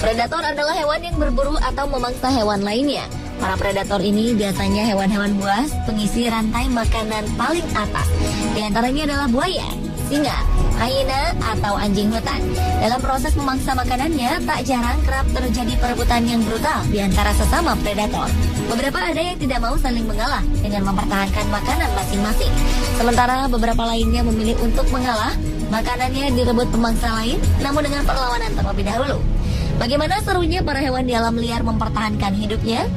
Predator adalah hewan yang berburu atau memangsa hewan lainnya. Para predator ini biasanya hewan-hewan buas, pengisi rantai makanan paling atas. Di antaranya adalah buaya, singa, hyena, atau anjing hutan. Dalam proses memangsa makanannya, tak jarang kerap terjadi perebutan yang brutal di antara sesama predator. Beberapa ada yang tidak mau saling mengalah dengan mempertahankan makanan masing-masing. Sementara beberapa lainnya memilih untuk mengalah, makanannya direbut pemangsa lain, namun dengan perlawanan terlebih dahulu. Bagaimana serunya para hewan di alam liar mempertahankan hidupnya?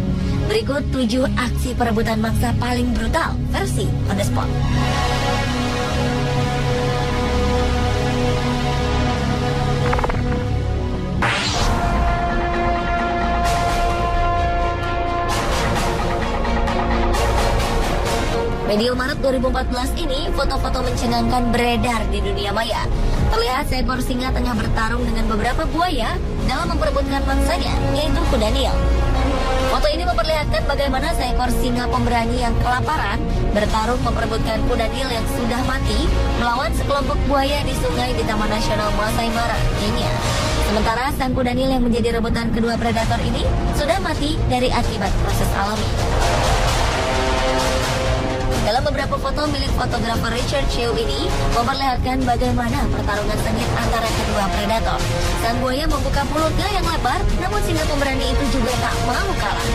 Berikut 7 aksi perebutan mangsa paling brutal versi On The Spot. Medio Maret 2014 ini, foto-foto mencengangkan beredar di dunia maya. Terlihat seekor singa tengah bertarung dengan beberapa buaya dalam memperebutkan mangsanya, yaitu kuda Nil. Foto ini memperlihatkan bagaimana seekor singa pemberani yang kelaparan bertarung memperebutkan kuda Nil yang sudah mati melawan sekelompok buaya di sungai di Taman Nasional Masai Mara, Kenya. Sementara sang kuda Nil yang menjadi rebutan kedua predator ini sudah mati dari akibat proses alami. Dalam beberapa foto milik fotografer Richard Chew ini memperlihatkan bagaimana pertarungan sengit antara kedua predator. Sang buaya membuka mulutnya yang lebar, namun singa pemberani itu juga tak mau kalah.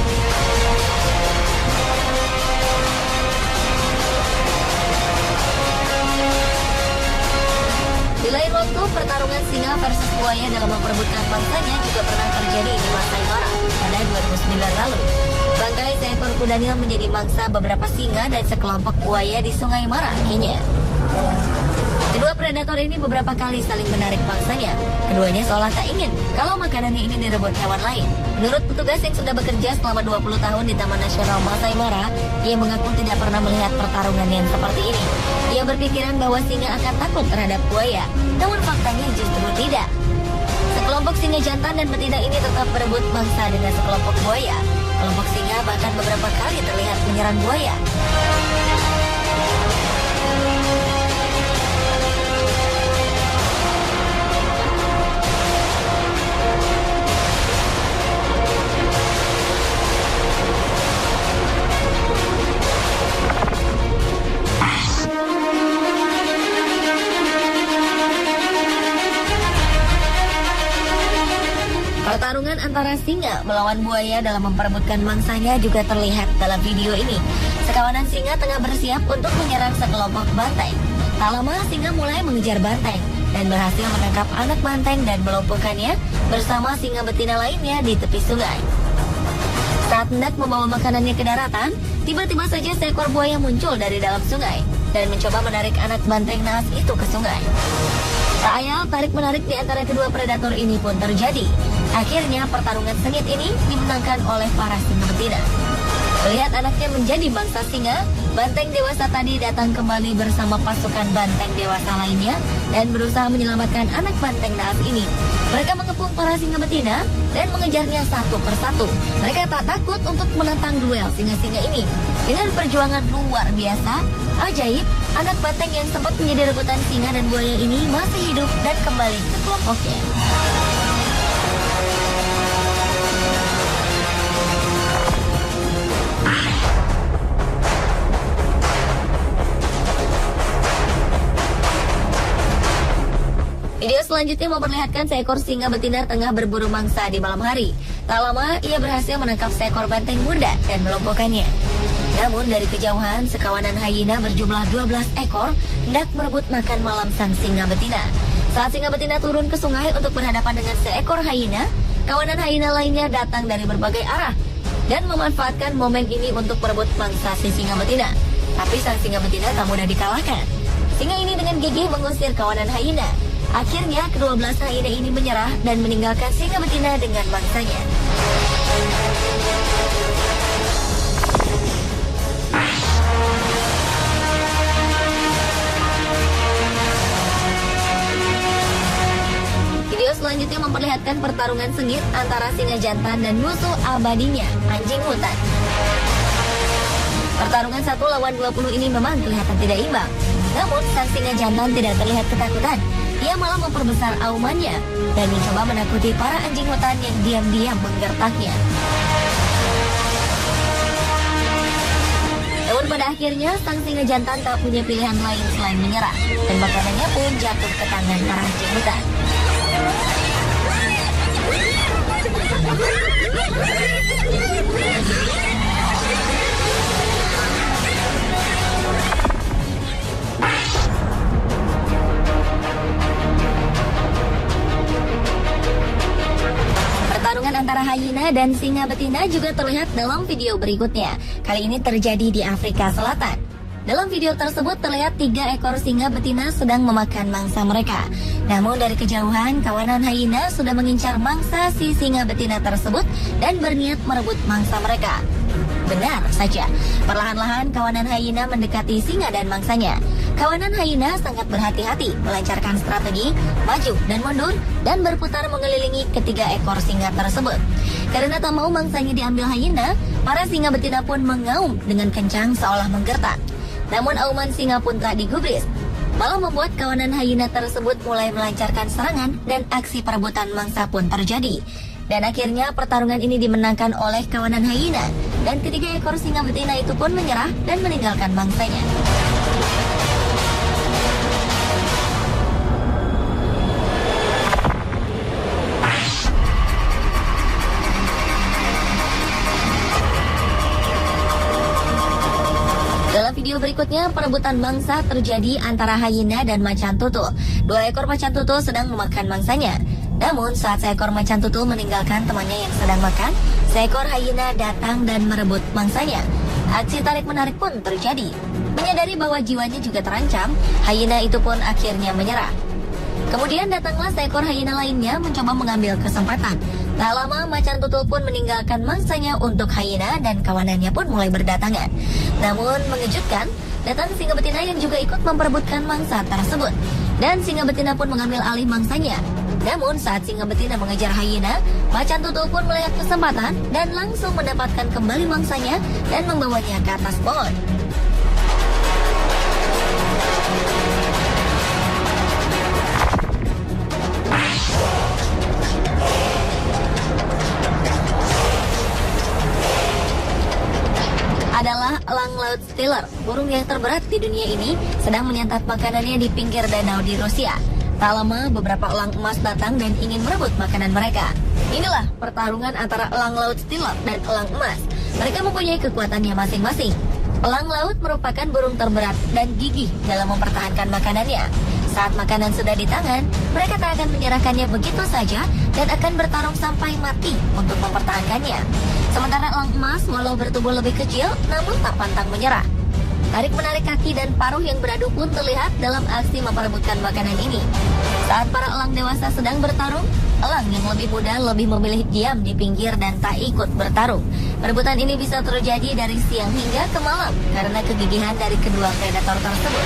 Di lain waktu, pertarungan singa versus buaya dalam memperebutkan mangsanya juga pernah terjadi di Masai Mara pada 2009 lalu. Bangkai seekor kuda Nil menjadi mangsa beberapa singa dan sekelompok buaya di Sungai Mara, Kenya. Kedua predator ini beberapa kali saling menarik mangsanya. Keduanya seolah tak ingin kalau makanannya ini direbut hewan lain. Menurut petugas yang sudah bekerja selama 20 tahun di Taman Nasional Masai Mara, ia mengaku tidak pernah melihat pertarungan yang seperti ini. Ia berpikiran bahwa singa akan takut terhadap buaya, namun faktanya justru tidak. Sekelompok singa jantan dan betina ini tetap berebut mangsa dengan sekelompok buaya. Kelompok singa bahkan beberapa kali terlihat menyerang buaya. Pertarungan antara singa melawan buaya dalam memperebutkan mangsanya juga terlihat dalam video ini. Sekawanan singa tengah bersiap untuk menyerang sekelompok banteng. Tak lama singa mulai mengejar banteng dan berhasil menangkap anak banteng dan melumpuhkannya bersama singa betina lainnya di tepi sungai. Saat hendak membawa makanannya ke daratan, tiba-tiba saja seekor buaya muncul dari dalam sungai dan mencoba menarik anak banteng naas itu ke sungai. Tak ayal, tarik-menarik di antara kedua predator ini pun terjadi. Akhirnya pertarungan sengit ini dimenangkan oleh para singa betina. Melihat anaknya menjadi mangsa singa, banteng dewasa tadi datang kembali bersama pasukan banteng dewasa lainnya dan berusaha menyelamatkan anak banteng naas ini. Mereka mengepung para singa betina dan mengejarnya satu persatu. Mereka tak takut untuk menantang duel singa-singa ini. Dengan perjuangan luar biasa, ajaib, anak banteng yang sempat menjadi rebutan singa dan buaya ini masih hidup dan kembali ke kelompoknya. Video selanjutnya memperlihatkan seekor singa betina tengah berburu mangsa di malam hari. Tak lama, ia berhasil menangkap seekor banteng muda dan melumpuhkannya. Namun dari kejauhan, sekawanan hyena berjumlah 12 ekor hendak merebut makan malam sang singa betina. Saat singa betina turun ke sungai untuk berhadapan dengan seekor hyena, kawanan hyena lainnya datang dari berbagai arah dan memanfaatkan momen ini untuk merebut mangsa si singa betina. Tapi sang singa betina tak mudah dikalahkan. Singa ini dengan gigih mengusir kawanan hyena. Akhirnya, kedua belas hyena ini menyerah dan meninggalkan singa betina dengan mangsanya. Video selanjutnya memperlihatkan pertarungan sengit antara singa jantan dan musuh abadinya, anjing hutan. Pertarungan 1 lawan 20 ini memang kelihatan tidak imbang. Namun, sang singa jantan tidak terlihat ketakutan. ia malah memperbesar aumannya dan mencoba menakuti para anjing hutan yang diam-diam menggertaknya. Namun pada akhirnya sang singa jantan tak punya pilihan lain selain menyerah, dan makanannya pun jatuh ke tangan para anjing hutan. Pertarungan antara hyena dan singa betina juga terlihat dalam video berikutnya. Kali ini terjadi di Afrika Selatan. Dalam video tersebut terlihat 3 ekor singa betina sedang memakan mangsa mereka. Namun dari kejauhan, kawanan hyena sudah mengincar mangsa si singa betina tersebut dan berniat merebut mangsa mereka. Benar saja, perlahan-lahan kawanan hyena mendekati singa dan mangsanya. Kawanan hyena sangat berhati-hati melancarkan strategi maju dan mundur dan berputar mengelilingi ketiga ekor singa tersebut. Karena tak mau mangsanya diambil hyena, para singa betina pun mengaum dengan kencang seolah menggertak. Namun auman singa pun tak digubris, malah membuat kawanan hyena tersebut mulai melancarkan serangan dan aksi perebutan mangsa pun terjadi. Dan akhirnya pertarungan ini dimenangkan oleh kawanan hyena dan ketiga ekor singa betina itu pun menyerah dan meninggalkan mangsanya. Dalam video berikutnya, perebutan mangsa terjadi antara hyena dan macan tutul. 2 ekor macan tutul sedang memakan mangsanya. Namun saat seekor macan tutul meninggalkan temannya yang sedang makan, seekor hyena datang dan merebut mangsanya. Aksi tarik-menarik pun terjadi. Menyadari bahwa jiwanya juga terancam, hyena itu pun akhirnya menyerah. Kemudian datanglah seekor hyena lainnya mencoba mengambil kesempatan. Tak lama macan tutul pun meninggalkan mangsanya untuk hyena dan kawanannya pun mulai berdatangan. Namun mengejutkan, datang singa betina yang juga ikut memperebutkan mangsa tersebut. Dan singa betina pun mengambil alih mangsanya. Namun saat singa betina mengejar hyena, macan tutul pun melihat kesempatan dan langsung mendapatkan kembali mangsanya dan membawanya ke atas pohon. Adalah elang laut Steller, burung yang terberat di dunia ini, sedang menyantap makanannya di pinggir danau di Rusia. Tak lama, beberapa elang emas datang dan ingin merebut makanan mereka. Inilah pertarungan antara elang laut Steller dan elang emas. Mereka mempunyai kekuatannya masing-masing. Elang laut merupakan burung terberat dan gigih dalam mempertahankan makanannya. Saat makanan sudah di tangan, mereka tak akan menyerahkannya begitu saja dan akan bertarung sampai mati untuk mempertahankannya. Sementara elang emas walau bertubuh lebih kecil, namun tak pantang menyerah. Tarik-menarik kaki dan paruh yang beradu pun terlihat dalam aksi memperebutkan makanan ini. Saat para elang dewasa sedang bertarung, elang yang lebih muda lebih memilih diam di pinggir dan tak ikut bertarung. Perebutan ini bisa terjadi dari siang hingga ke malam karena kegigihan dari kedua predator tersebut.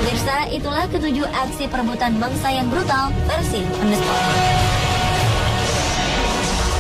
Pemirsa, itulah ketujuh aksi perebutan mangsa yang brutal versi Underspot.